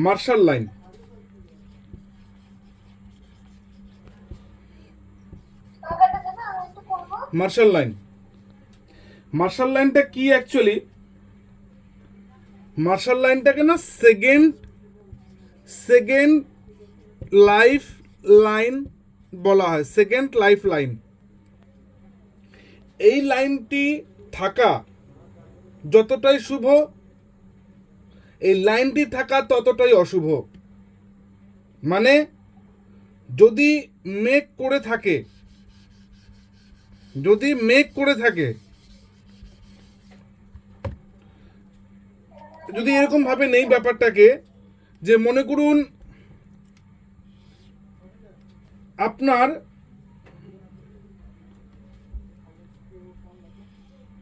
Martial line. Marshall line, Marshall লাইনটা কি actually? Martial লাইনটাকে না সেকেন্ড সেকেন্ড লাইফ লাইন বলা হয়, সেকেন্ড লাইফ লাইন। এই লাইনটি থাকা যতটাই শুভ, এই লাইনটি থাকা ততটাই অশুভ। মানে যদি মেঘ করে থাকে, যদি মেঘ করে থাকে, যদি এরকম ভাবে নেই ব্যাপারটাকে, যে মনে করুন আপনার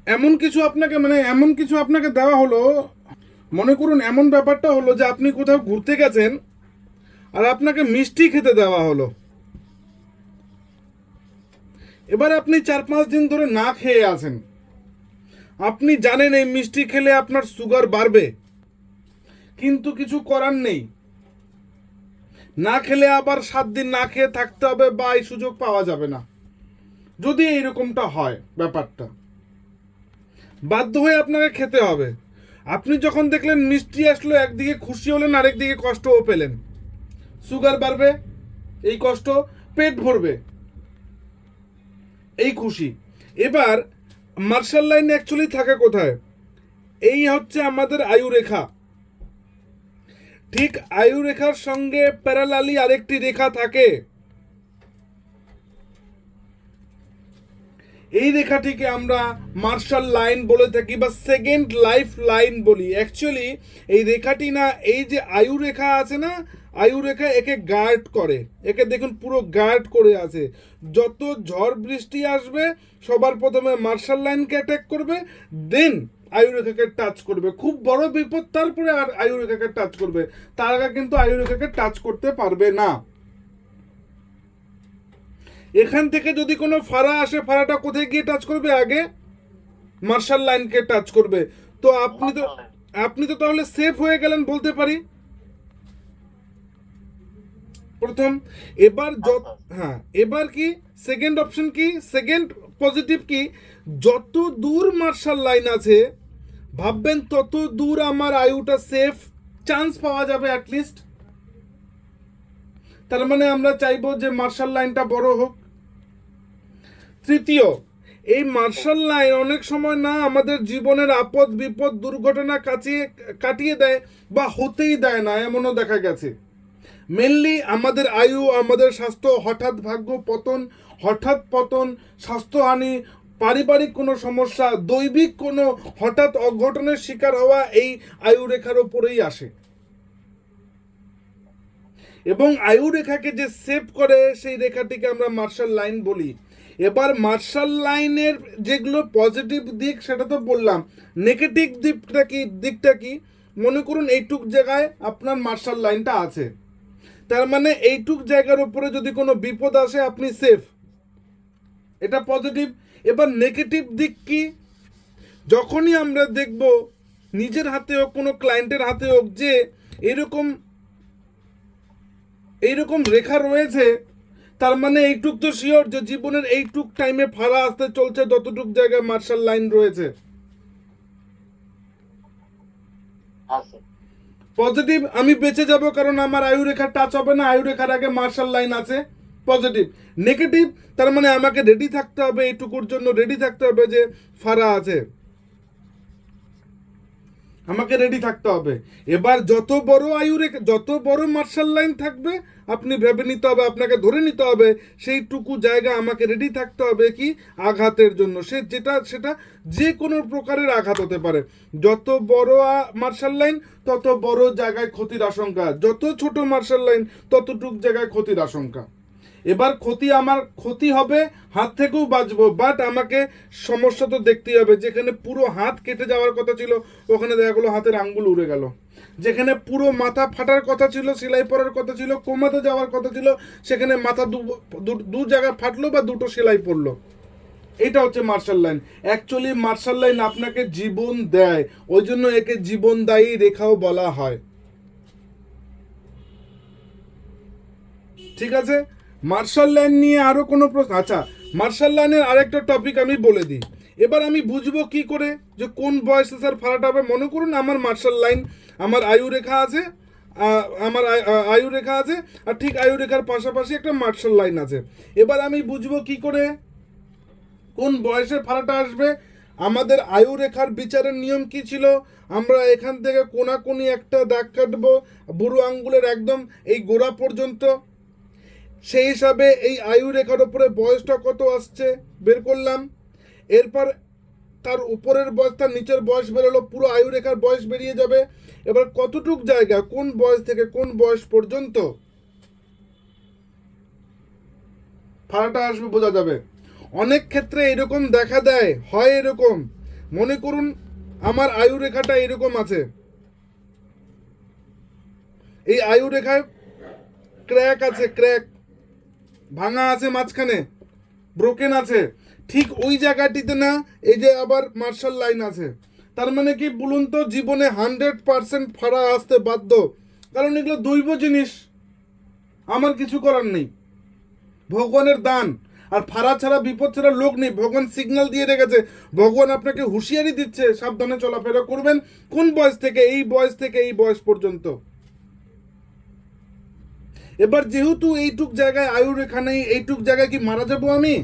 এমন কিছু আপনাকে, মানে এমন কিছু আপনাকে দেওয়া হলো, মনে করুন এমন ব্যাপারটা হলো যে আপনি কোথাও ঘুরতে গেছেন আর আপনাকে মিষ্টি খেতে দেওয়া হলো। এবার আপনি 4-5 দিন ধরে না খেয়ে আছেন, আপনি জানেন এই মিষ্টি খেলে আপনার সুগার বাড়বে, কিন্তু কিছু করার নেই, না খেলে আবার 7 দিন না খেয়ে থাকতে হবে, বা এই সুযোগ পাওয়া যাবে না। যদি এইরকমটা হয় ব্যাপারটা, বাধ্য হয়ে আপনাকে খেতে হবে। আপনি যখন দেখলেন মিষ্টি আসলো, একদিকে খুশি হলেন, আরেকদিকে কষ্টও পেলেন। সুগার বাড়বে, এই কষ্ট, পেট ভরবে, এই খুশি। এবার মার্শাল লাইন অ্যাকচুয়ালি থাকে কোথায়? এই হচ্ছে আমাদের আয়ু রেখা। ঠিক আয়ু রেখার সঙ্গে প্যারালালি আরেকটি রেখা থাকে, এই রেখাটিকে আমরা মার্শাল লাইন বলে থাকি, বা সেকেন্ড লাইফ লাইন বলি। অ্যাকচুয়ালি এই রেখাটি না, এই যে আয়ু রেখা আছে না, আয়ু রেখা একে গার্ড করে, একে দেখুন পুরো গার্ড করে আছে। যত ঝড় বৃষ্টি আসবে সবার প্রথমে মার্শাল লাইনকে অ্যাটাক করবে, দেন আয়ু রেখাকে টাচ করবে। খুব বড় বিপদ তারপরে আর আয়ু রেখাকে টাচ করবে, তার আগে কিন্তু আয়ু রেখাকে টাচ করতে পারবে না। এখান থেকে যদি কোনো ফাড়া আসে, ফাড়াটা কোথায় গিয়ে টাচ করবে? আগে মার্শাল লাইনকে টাচ করবে। তো আপনি তো তাহলে সেফ হয়ে গেলেন বলতে পারি প্রথম। এবার হ্যাঁ, এবার কি সেকেন্ড অপশন কি, সেকেন্ড পজিটিভ কি? যত দূর মার্শাল লাইন আছে ভাববেন তত দূর আমার আয়ুটা সেফ, চান্স পাওয়া যাবে অ্যাটলিস্ট। তার মানে আমরা চাইবো যে মার্শাল লাইনটা বড় হোক। তৃতীয়, এই মার্শাল লাইন অনেক সময় না আমাদের জীবনের আপদ বিপদ দুর্ঘটনা কাটিয়ে দেয়, বা হতেই দেয় না, এমনও দেখা গেছে। মেনলি আমাদের আয়ু, আমাদের স্বাস্থ্য, হঠাৎ ভাগ্য পতন, হঠাৎ পতন, স্বাস্থ্যহানি, পারিবারিক কোনো সমস্যা, দৈবিক কোনো হঠাৎ অঘটনের শিকার হওয়া এই আয়ু রেখার ওপরেই আসে। এবং আয়ু রেখাকে যে সেভ করে সেই রেখাটিকে আমরা মার্শাল লাইন বলি। এবার মার্শাল লাইনের যেগুলো পজিটিভ দিক সেটা তো বললাম, নেগেটিভ দিকটা কি? মনে করুন এইটুক জায়গায় আপনার মার্শাল লাইনটা আছে, তার মানে এইটুক জায়গার উপরে যদি কোনো বিপদ আসে আপনি সেফ, এটা পজিটিভ। এবার নেগেটিভ দিক কি? যখনই আমরা দেখব নিজের হাতে হোক, কোনো ক্লায়েন্টের হাতে হোক, যে এরকম এইরকম রেখা রয়েছে, তার মানে এইটুক তো শিওর যে জীবনের এইটুক টাইমে ফাড়া আসতে চলছে, যতটুক জায়গায় মার্শাল লাইন রয়েছে। পজিটিভ, আমি বেঁচে যাব কারণ আমার আয়ু রেখা টাচ হবে না, আয়ু রেখার আগে মার্শাল লাইন আছে, পজিটিভ। নেগেটিভ, তার মানে আমাকে রেডি থাকতে হবে, এইটুকুর জন্য রেডি থাকতে হবে যে ফাড়া আছে, আমাকে রেডি থাকতে হবে। এবার যত বড় আয়ু রেখা, যত বড় মার্শাল লাইন থাকবে, আপনি ভেবে নিতে হবে, আপনাকে ধরে নিতে হবে সেইটুকু জায়গা আমাকে রেডি থাকতে হবে কি? আঘাতের জন্য। সেটা যে কোনো প্রকারের আঘাত হতে পারে। যত বড় মার্শাল লাইন তত বড় জায়গায় ক্ষতির আশঙ্কা, যত ছোট মার্শাল লাইন ততটুক জায়গায় ক্ষতির আশঙ্কা। এবার আমার ক্ষতি হবে, হাত থেকেও বাঁচবো, বাট আমাকে সমস্যা তো দেখতেই হবে। যেখানে পুরো হাত কেটে যাওয়ার কথা ছিল ওখানে দেখা গেলো হাতের আঙ্গুল উড়ে গেল, যেখানে পুরো মাথা ফাটার কথা ছিল, সেলাই পড়ার কথা ছিল, কোমাতে যাওয়ার কথা ছিল, সেখানে মাথা দু জায়গায় ফাটলো বা দুটো সেলাই পড়লো। এটা হচ্ছে martial line. Actually martial line আপনাকে জীবন দেয়, ওই জন্য একে জীবনদায়ী রেখাও বলা হয়। ঠিক আছে, মার্শাল লাইন নিয়ে আরো কোনো প্রশ্ন? আচ্ছা, মার্শাল লাইনের আরেকটা টপিক আমি বলে দিই। এবার আমি বুঝবো কি করে যে কোন বয়সে স্যার ফাড়াটা হবে? মনে করুন আমার মার্শাল লাইন, আমার আয়ু রেখা আছে, আমার আয়ু রেখা আছে, আর ঠিক আয়ু রেখার পাশাপাশি একটা মার্শাল লাইন আছে। এবার আমি বুঝবো কি করে কোন বয়সে ফাড়াটা আসবে? আমাদের আয়ু রেখার বিচারের নিয়ম কি ছিল? আমরা এখান থেকে কোনাকুনি একটা দাগ কাটবো বুড়ো আঙ্গুলের একদম এই গোড়া পর্যন্ত। সেই হিসাবে এই আয়ু রেখার উপরে বয়সটা কত আসছে বের করলাম। এরপর তার উপরের বয়স তার নিচের বয়স বেরোলো, পুরো আয়ু রেখার বয়স বেরিয়ে যাবে। এবার কতটুক জায়গা কোন বয়স থেকে কোন বয়স পর্যন্ত ফাড়াটা আসবে বোঝা যাবে। অনেক ক্ষেত্রে এরকম দেখা দেয়, হয় এরকম, মনে করুন আমার আয়ু রেখাটা এরকম আছে, এই আয়ু রেখায় ক্র্যাক আছে, ক্র্যাক ভাঙা আছে, মাঝখানে ব্রোকেন আছে, ঠিক ওই জায়গাটিতে না এই যে আবার মার্শাল লাইন আছে। তার মানে কি বলুন তো, জীবনে 100% ফাড়া আসতে বাধ্য, কারণ এগুলো দৈব জিনিস, আমার কিছু করার নেই, ভগবানের দান। আর ফাড়া ছাড়া বিপদ ছাড়া লোক নেই, ভগবান সিগন্যাল দিয়ে রেখেছে, ভগবান আপনাকে হুঁশিয়ারি দিচ্ছে সাবধানে চলাফেরা করবেন কোন বয়স থেকে এই বয়স থেকে এই বয়স পর্যন্ত। এবার যেহেতু এইটুক জায়গায় আয়ু রেখা নেই, এইটুক জায়গায় কি মারা যাব আমি?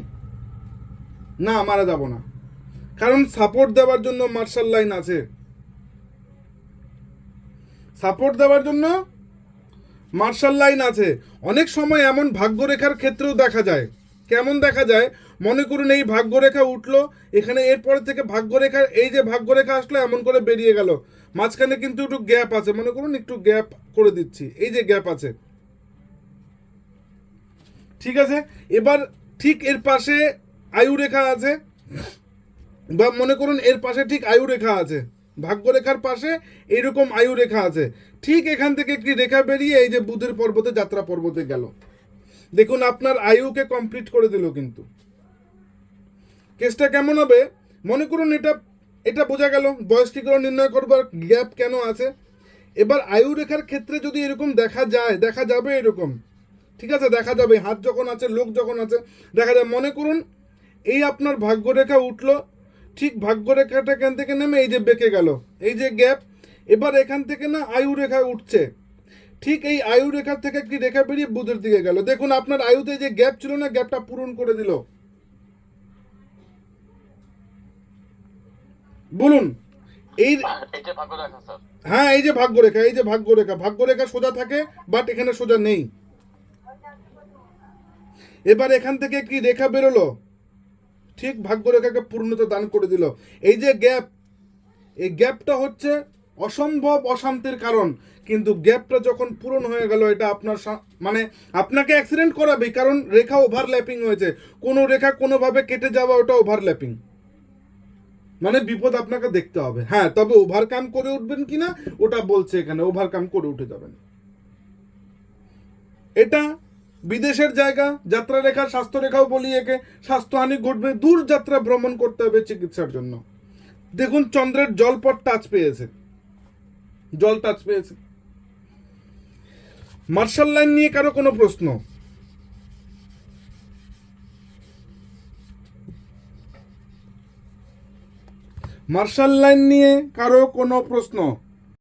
না, মারা যাব না, কারণ সাপোর্ট দেওয়ার জন্য মার্শাল লাইন আছে। সাপোর্ট দেওয়ার জন্য মার্শাল লাইন আছে। অনেক সময় এমন ভাগ্যরেখার ক্ষেত্রেও দেখা যায়। কেমন দেখা যায়? মনে করুন এই ভাগ্যরেখা উঠলো, এখানে এরপরে থেকে ভাগ্যরেখার এই যে ভাগ্যরেখা আসলো এমন করে বেরিয়ে গেল, মাঝখানে কিন্তু একটু গ্যাপ আছে, মনে করুন একটু গ্যাপ করে দিচ্ছি, এই যে গ্যাপ আছে, ঠিক আছে। এবার ঠিক এর পাশে আয়ু রেখা আছে, বা মনে করুন এর পাশে ঠিক আয়ু রেখা আছে, ভাগ্যরেখার পাশে এইরকম আয়ু রেখা আছে, ঠিক এখান থেকে একটি রেখা বেরিয়ে এই যে বুধের পর্বতে যাত্রা পর্বতে গেল। দেখুন আপনার আয়ুকে কমপ্লিট করে দিল। কিন্তু কেসটা কেমন হবে? মনে করুন এটা এটা বোঝা গেল, বয়স কি করে নির্ণয় করবার গ্যাপ কেন আছে। এবার আয়ু রেখার ক্ষেত্রে যদি এরকম দেখা যায়, দেখা যাবে এরকম, ঠিক আছে, দেখা যাবে হাত যখন আছে, লোক যখন আছে, দেখা যায়। মনে করুন এই আপনার ভাগ্যরেখা উঠলো, ঠিক ভাগ্যরেখাটা এখান থেকে নেমে এই যে বেঁকে গেল, এই যে গ্যাপ। এবার এখান থেকে না আয়ু রেখা উঠছে, ঠিক এই আয়ু রেখার থেকে একটি রেখা বেরিয়ে বুধের দিকে গেল। দেখুন আপনার আয়ুতে যে গ্যাপ ছিল না, গ্যাপটা পূরণ করে দিল। বলুন এই যে ভাগ্যরেখা স্যার, হ্যাঁ এই যে ভাগ্যরেখা, এই যে ভাগ্যরেখা, ভাগ্যরেখা সোজা থাকে, বাট এখানে সোজা নেই। এবার এখান থেকে কি রেখা বেরোলো, ঠিক ভাগ্যরেখাকে পূর্ণতা দান করে দিল। এই যে গ্যাপ, এই গ্যাপটা হচ্ছে অসম্ভব অশান্তির কারণ, কিন্তু গ্যাপটা যখন পূরণ হয়ে গেল, এটা আপনার মানে আপনাকে অ্যাক্সিডেন্ট করাবেই, কারণ রেখা ওভারল্যাপিং হয়েছে, কোনো রেখা কোনোভাবে কেটে যাওয়া, ওটা ওভারল্যাপিং, মানে বিপদ আপনাকে দেখতে হবে। হ্যাঁ, তবে ওভারকাম করে উঠবেন কিনা ওটা বলছে এখানে, ওভারকাম করে উঠে যাবেন। এটা বিদেশের জায়গা, যাত্রা রেখা, স্বাস্থ্য রেখাও বলি একে, স্বাস্থ্যহানি ঘটবে, দূর যাত্রা ভ্রমণ করতে হবে চিকিৎসার জন্য। দেখুন চন্দ্রের জলপথ টাচ পেয়েছে, জল টাচ পেয়েছে। মার্শাল লাইন নিয়ে কারো কোনো প্রশ্ন? মার্শাল লাইন নিয়ে কারো কোনো প্রশ্ন?